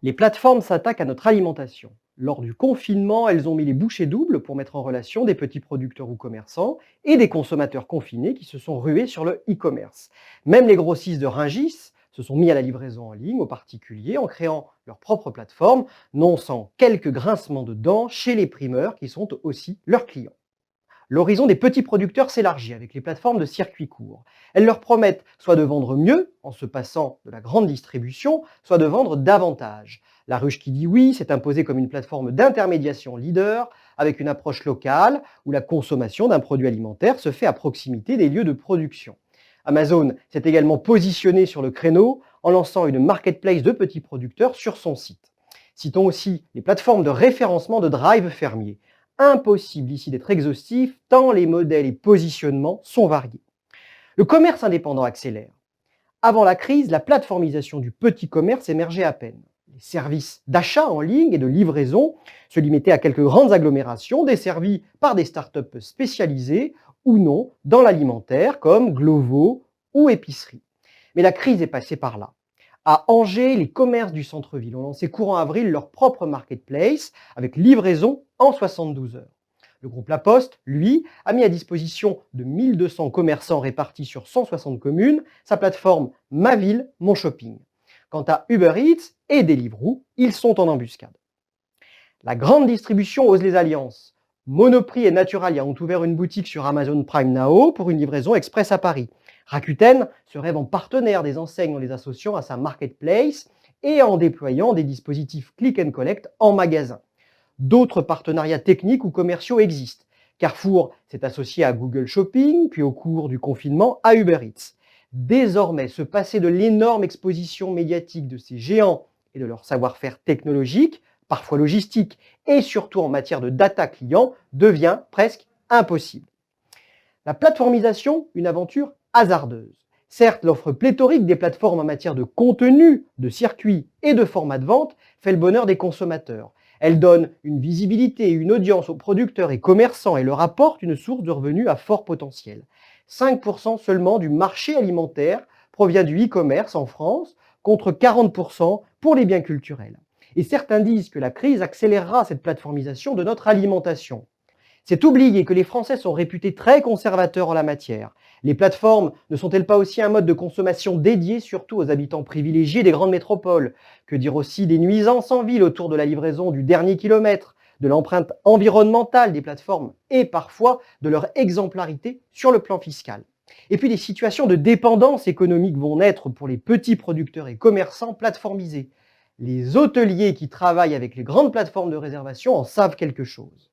Les plateformes s'attaquent à notre alimentation. Lors du confinement, elles ont mis les bouchées doubles pour mettre en relation des petits producteurs ou commerçants et des consommateurs confinés qui se sont rués sur le e-commerce. Même les grossistes de Rungis se sont mis à la livraison en ligne aux particuliers en créant leur propre plateforme, non sans quelques grincements de dents chez les primeurs qui sont aussi leurs clients. L'horizon des petits producteurs s'élargit avec les plateformes de circuits courts. Elles leur promettent soit de vendre mieux en se passant de la grande distribution, soit de vendre davantage. La ruche qui dit oui s'est imposée comme une plateforme d'intermédiation leader avec une approche locale où la consommation d'un produit alimentaire se fait à proximité des lieux de production. Amazon s'est également positionné sur le créneau en lançant une marketplace de petits producteurs sur son site. Citons aussi les plateformes de référencement de drive fermiers. Impossible ici d'être exhaustif tant les modèles et positionnements sont variés. Le commerce indépendant accélère. Avant la crise, la plateformisation du petit commerce émergeait à peine. Les services d'achat en ligne et de livraison se limitaient à quelques grandes agglomérations desservies par des startups spécialisées ou non dans l'alimentaire comme Glovo ou Épicerie. Mais la crise est passée par là. À Angers, les commerces du centre-ville ont lancé courant avril leur propre marketplace avec livraison en 72 heures. Le groupe La Poste, lui, a mis à disposition de 1200 commerçants répartis sur 160 communes sa plateforme Ma Ville, Mon Shopping. Quant à Uber Eats et Deliveroo, ils sont en embuscade. La grande distribution ose les alliances. Monoprix et Naturalia ont ouvert une boutique sur Amazon Prime Now pour une livraison express à Paris. Rakuten se rêve en partenaire des enseignes en les associant à sa marketplace et en déployant des dispositifs click and collect en magasin. D'autres partenariats techniques ou commerciaux existent. Carrefour s'est associé à Google Shopping, puis au cours du confinement à Uber Eats. Désormais, se passer de l'énorme exposition médiatique de ces géants et de leur savoir-faire technologique, parfois logistique, et surtout en matière de data client, devient presque impossible. La plateformisation, une aventure hasardeuse. Certes, l'offre pléthorique des plateformes en matière de contenu, de circuits et de format de vente fait le bonheur des consommateurs. Elle donne une visibilité et une audience aux producteurs et commerçants et leur apporte une source de revenus à fort potentiel. 5% seulement du marché alimentaire provient du e-commerce en France, contre 40% pour les biens culturels. Et certains disent que la crise accélérera cette plateformisation de notre alimentation. C'est oublier que les Français sont réputés très conservateurs en la matière. Les plateformes ne sont-elles pas aussi un mode de consommation dédié surtout aux habitants privilégiés des grandes métropoles? Que dire aussi des nuisances en ville autour de la livraison du dernier kilomètre, de l'empreinte environnementale des plateformes et parfois de leur exemplarité sur le plan fiscal? Et puis des situations de dépendance économique vont naître pour les petits producteurs et commerçants plateformisés. Les hôteliers qui travaillent avec les grandes plateformes de réservation en savent quelque chose.